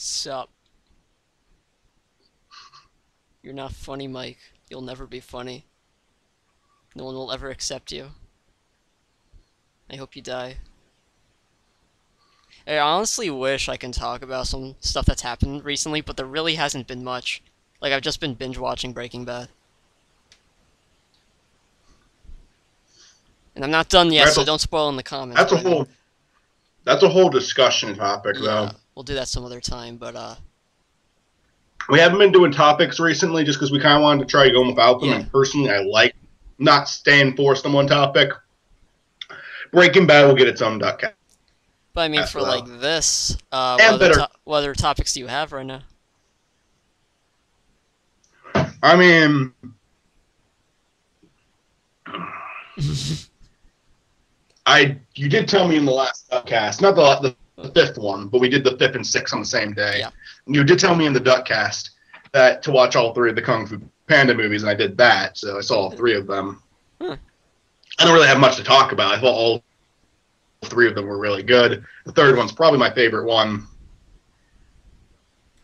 Sup? You're not funny, Mike. You'll never be funny. No one will ever accept you. I hope you die. I honestly wish I can talk about some stuff that's happened recently, but there really hasn't been much. Like, I've just been binge watching Breaking Bad. And I'm not done yet, so don't spoil in the comments. That's a whole that's a whole discussion topic, Yeah, though. we'll do that some other time, but We haven't been doing topics recently just because we kind of wanted to try going without them. yeah. And personally, I like not staying forced on one topic. Breaking Bad will get its own DuckCast. But I mean, for like this, better. what other topics do you have right now? I mean, you did tell me in the last DuckCast, not the fifth one, but we did the fifth and sixth on the same day. Yeah. You did tell me in the DuckCast that to watch all three of the Kung Fu Panda movies, and I did that, so I saw all three of them. Huh. I don't really have much to talk about. I thought all three of them were really good. The third one's probably my favorite one.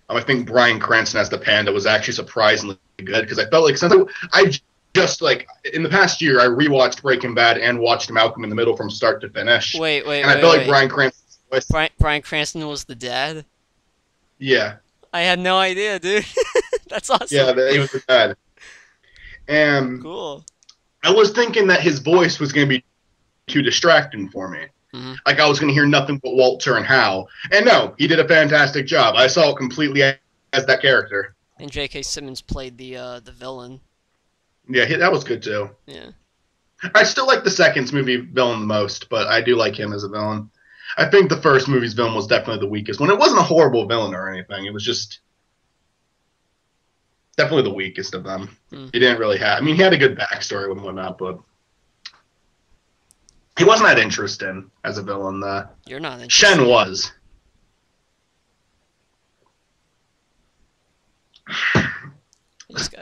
I think Bryan Cranston as the Panda was actually surprisingly good because I felt like since I just like in the past year I rewatched Breaking Bad and watched Malcolm in the Middle from start to finish. Wait, and I felt like Bryan Cranston. Bryan Cranston was the dad? Yeah. I had no idea, dude. That's awesome. Yeah, he was the dad. And cool. I was thinking that his voice was going to be too distracting for me. Mm-hmm. Like I was going to hear nothing but Walter and Hal. And no, he did a fantastic job. I saw it completely as that character. And J.K. Simmons played the villain. Yeah, that was good too. Yeah. I still like the second movie villain the most, but I do like him as a villain. I think the first movie's villain was definitely the weakest one. It wasn't a horrible villain or anything. It was just definitely the weakest of them. He didn't really have... I mean, he had a good backstory and whatnot, but he wasn't that interesting as a villain. You're not interested. Shen was.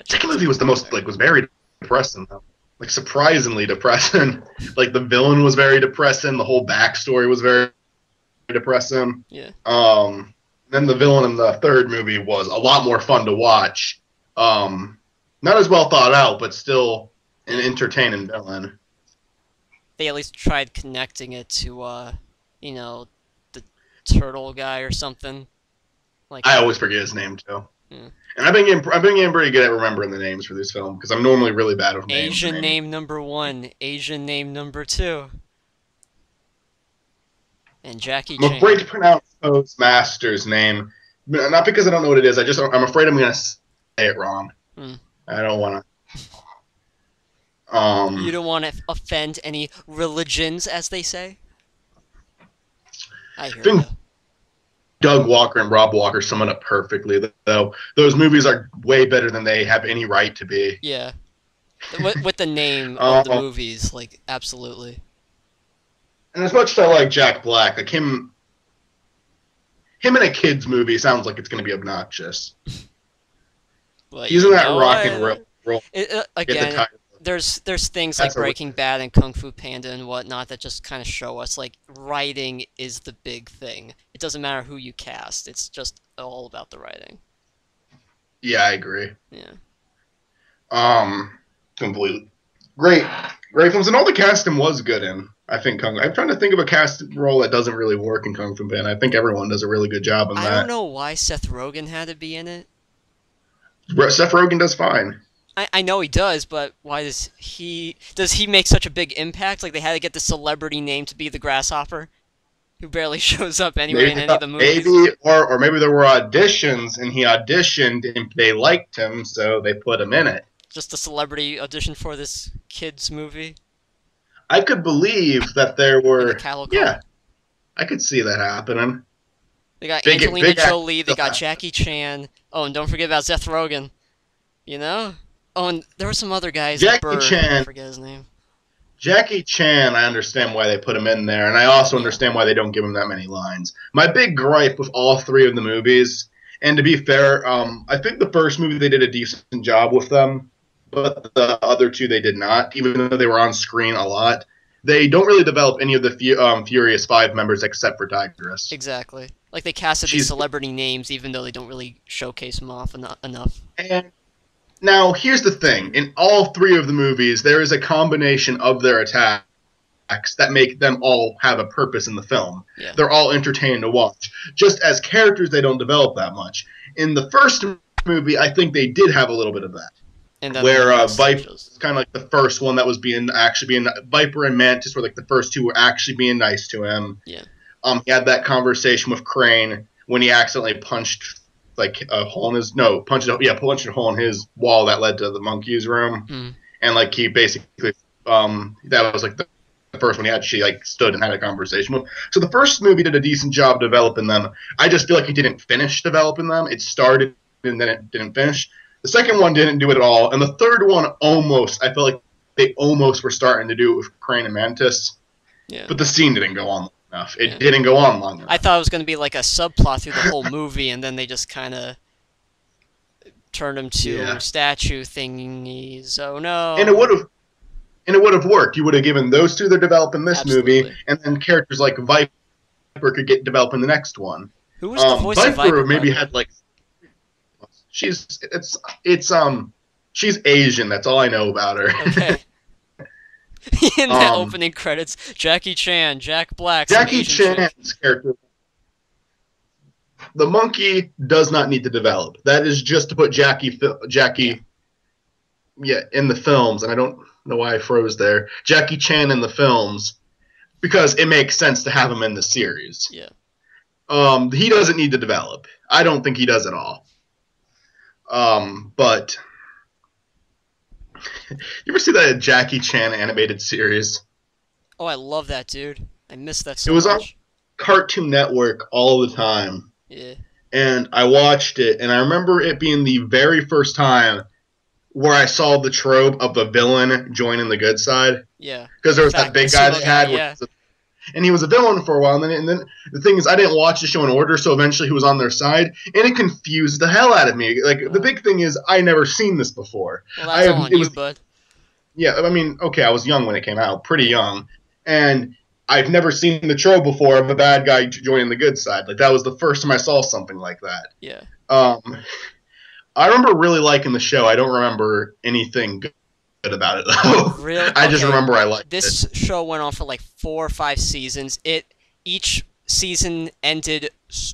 Second movie was the most, like, was very depressing, though. Like, surprisingly depressing. Like, the villain was very depressing. The whole backstory was very depressing. Yeah. Then the villain in the third movie was a lot more fun to watch. Not as well thought out, but still an entertaining villain. They at least tried connecting it to, you know, the turtle guy or something. Like I always forget his name too. Yeah. And I've been getting pretty good at remembering the names for this film because I'm normally really bad with names. Asian name number 1, Asian name number 2, and Jackie Chan. I'm afraid to pronounce Toastmaster's name, not because I don't know what it is. I'm afraid I'm gonna say it wrong. I don't want to. You don't want to offend any religions, as they say. I hear you. Doug Walker and Rob Walker sum it up perfectly, though. Those movies are way better than they have any right to be. Yeah. With the name of the movies, like, absolutely. And as much as I like Jack Black, like him in a kid's movie sounds like it's going to be obnoxious. Well, he's in that rock and roll. Again, there's things like Breaking Bad and Kung Fu Panda and whatnot that just kind of show us, like, writing is the big thing. It doesn't matter who you cast. It's just all about the writing. Yeah, I agree. Yeah. Completely. Great films. And all the casting was good in, I think, I'm trying to think of a cast role that doesn't really work in Kung Fu Panda. I think everyone does a really good job in that. I don't know why Seth Rogen had to be in it. Seth Rogen does fine. I know he does, but why does he make such a big impact? Like, they had to get the celebrity name to be the Grasshopper, who barely shows up anyway in any of the movies. Maybe, or maybe there were auditions, and he auditioned, and they liked him, so they put him in it. Just a celebrity audition for this kid's movie? I could believe that there were... Yeah, I could see that happening. They got Angelina Jolie, they got Jackie Chan. Oh, and don't forget about Seth Rogen. You know? Oh, and there were some other guys. Jackie Chan. I forget his name. Jackie Chan, I understand why they put him in there, and I also understand why they don't give him that many lines. My big gripe with all three of the movies, and to be fair, I think the first movie they did a decent job with them, but the other two they did not, even though they were on screen a lot. they don't really develop any of the Furious Five members except for Tigress. Exactly. Like they casted these celebrity names, even though they don't really showcase them off enough. And now, here's the thing. In all three of the movies, there is a combination of their attacks that make them all have a purpose in the film. Yeah. They're all entertaining to watch. Just as characters, they don't develop that much. In the first movie, I think they did have a little bit of that. And where Viper was kind of like the first one that was actually being Viper and Mantis were like the first two who were actually being nice to him. Yeah. He had that conversation with Crane when he accidentally punched like a hole in his punched a hole in his wall that led to the monkey's room, and like he basically that was like the first one he actually like stood and had a conversation with. So the first movie did a decent job developing them. I just feel like he didn't finish developing them. It started and then it didn't finish. The second one didn't do it at all, and the third one almost. I felt like they almost were starting to do it with Crane and Mantis, but the scene didn't go on long enough. It didn't go on long enough. I thought it was going to be like a subplot through the whole movie, and then they just kind of turned them to statue thingies. Oh no! And it would have worked. You would have given those two their develop in this movie, and then characters like Viper could get developed in the next one. Who was the voice of Viper? Maybe had like. She's Asian. That's all I know about her. Okay. In that opening credits, Jackie Chan, Jack Black. Jackie Chan's character. The monkey does not need to develop. That is just to put Jackie in the films, and I don't know why I froze there. Jackie Chan in the films because it makes sense to have him in the series. Yeah. He doesn't need to develop. I don't think he does at all. But you ever see that Jackie Chan animated series? Oh, I love that, dude. I miss that so much. It was on Cartoon Network all the time. Yeah. And I watched it, and I remember it being the very first time where I saw the trope of the villain joining the good side. Yeah. Because there was that big guy they had. And he was a villain for a while, and then the thing is, I didn't watch the show in order, so eventually he was on their side, and it confused the hell out of me. Like, the big thing is, I never seen this before. Well, that's all on you, bud. Yeah, I mean, okay, I was young when it came out, pretty young, and I've never seen the trope before of a bad guy joining the good side. Like, that was the first time I saw something like that. Yeah. I remember really liking the show. I don't remember anything good about it, though. Really? I just remember I liked this show went on for like 4 or 5 seasons. Each season ended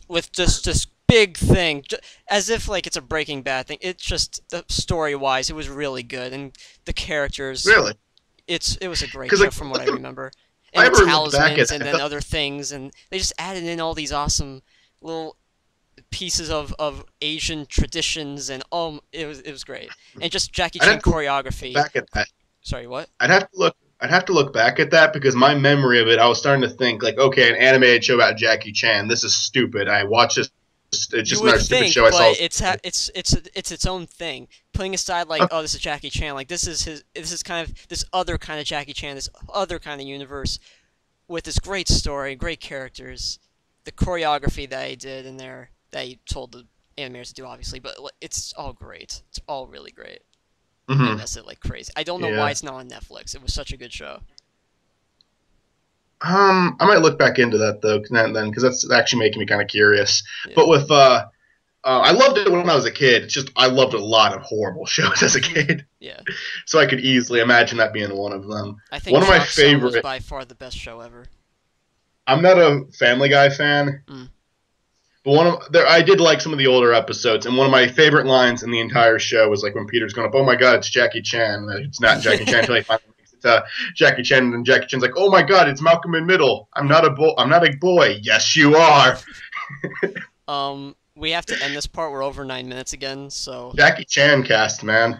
with just this big thing, as if like it's a Breaking Bad thing. It's just story-wise, it was really good, and the characters. Really. It was a great show from what I remember. And the talismans, and then other things, and they just added in all these awesome little pieces of Asian traditions, and it was great. And just Jackie Chan choreography. Back at that. Sorry, what? I'd have to look back at that because my memory of it, I was starting to think like, okay, an animated show about Jackie Chan. This is stupid. I watched this. It's just another stupid show I saw. It's its own thing. Putting aside like, oh, this is Jackie Chan. Like this is kind of this other kind of Jackie Chan, this other kind of universe, with this great story, great characters, the choreography that he did in there that he told the animators to do, obviously, but it's all great. It's all really great. I miss it like crazy. I don't know why it's not on Netflix. It was such a good show. I might look back into that though, then because that's actually making me kind of curious. Yeah. But with I loved it when I was a kid. It's just I loved a lot of horrible shows as a kid. Yeah. So I could easily imagine that being one of them. I think one of my favorite was by far the best show ever. I'm not a Family Guy fan. But I did like some of the older episodes, and one of my favorite lines in the entire show was like when Peter's going up, "Oh my God, it's Jackie Chan." And it's not Jackie Chan until he finally makes it Jackie Chan, and Jackie Chan's like, "Oh my God, it's Malcolm in Middle. I'm not a boy. Yes, you are." We have to end this part. We're over 9 minutes again, so. Jackie Chan cast, man.